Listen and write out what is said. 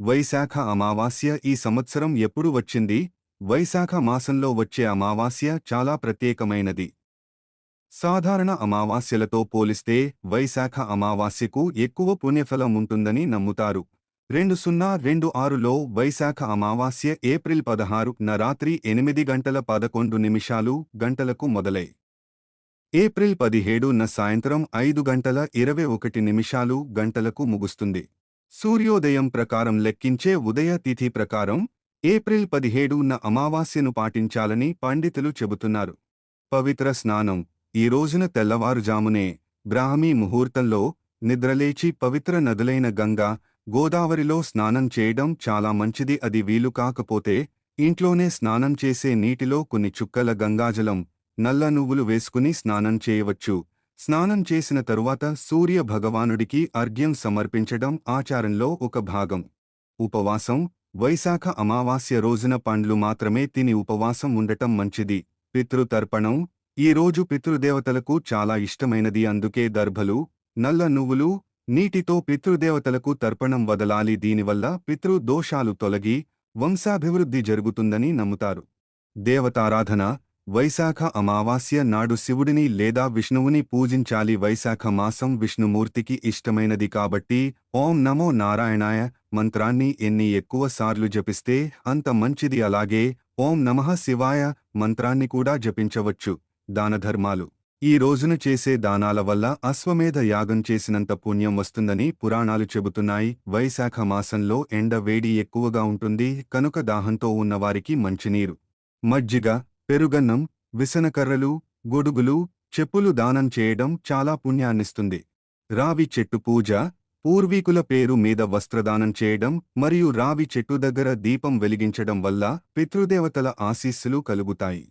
వైశాఖ అమావాస్య ఈ సంవత్సరం ఎప్పుడు వచ్చింది? వైశాఖ మాసంలో వచ్చే అమావాస్య చాలా ప్రత్యేకమైనది. సాధారణ అమావాస్యలతో పోలిస్తే వైశాఖ అమావాస్యకు ఎక్కువ పుణ్యఫలం ఉంటుందని నమ్ముతారు. 2026లో వైశాఖ అమావాస్య ఏప్రిల్ 16న రాత్రి 8:11 గంటలకు మొదలై ఏప్రిల్ 17న సాయంత్రం 5:21 గంటలకు ముగుస్తుంది. సూర్యోదయం ప్రకారం లెక్కించే ఉదయ తిథి ప్రకారం ఏప్రిల్ 17న అమావాస్యను పాటించాలని పండితులు చెబుతున్నారు. పవిత్ర స్నానం ఈ రోజున తెల్లవారుజామునే బ్రాహ్మీ ముహూర్తంలో నిద్రలేచి పవిత్ర నదులైన గంగా, గోదావరిలో స్నానం చేయడం చాలా మంచిది. అది వీలు కాకపోతే ఇంట్లోనే స్నానం చేసే నీటిలో కొన్ని చుక్కల గంగాజలం, నల్ల నువ్వులు వేసుకుని స్నానం చేయవచ్చు. స్నానం చేసిన తరువాత సూర్య భగవానుడికి అర్ఘ్యం సమర్పించడం ఆచారంలో ఒక భాగం. ఉపవాసం వైశాఖ అమావాస్య రోజున పండ్లు మాత్రమే తిని ఉపవాసం ఉండటం మంచిది. పితృతర్పణం ఈ రోజు పితృదేవతలకు చాలా ఇష్టమైనది. అందుకే దర్భలు, నల్ల నువ్వులు, నీటితో పితృదేవతలకు తర్పణం వదలాలి. దీనివల్ల పితృ దోషాలు తొలగి వంశాభివృద్ధి జరుగుతుందని నమ్ముతారు. దేవతారాధన వైశాఖ అమావాస్య నాడు శివుడిని లేదా విష్ణువుని పూజించాలి. వైశాఖ మాసం విష్ణుమూర్తికి ఇష్టమైనది కాబట్టి ఓం నమో నారాయణాయ మంత్రాన్ని ఎన్ని ఎక్కువ సార్లు జపిస్తే అంత మంచిది. అలాగే ఓం నమః శివాయ మంత్రాన్ని కూడా జపించవచ్చు. దానధర్మాలు ఈ రోజున చేసే దానాల వల్ల అశ్వమేధ యాగం చేసినంత పుణ్యం వస్తుందని పురాణాలు చెబుతున్నాయి. వైశాఖ మాసంలో ఎండ వేడి ఎక్కువగా ఉంటుంది కనుక దాహంతో ఉన్నవారికి మంచినీరు, మజ్జిగ, పెరుగన్నం, విసనకర్రలు, గొడుగులు, చెప్పులు దానం చేయడం చాలా పుణ్యాన్నిస్తుంది. రావి చెట్టు పూజ పూర్వీకుల పేరు మీద వస్త్రదానం చేయడం మరియు రావి చెట్టు దగ్గర దీపం వెలిగించడం వల్ల పితృదేవతల ఆశీస్సులు కలుగుతాయి.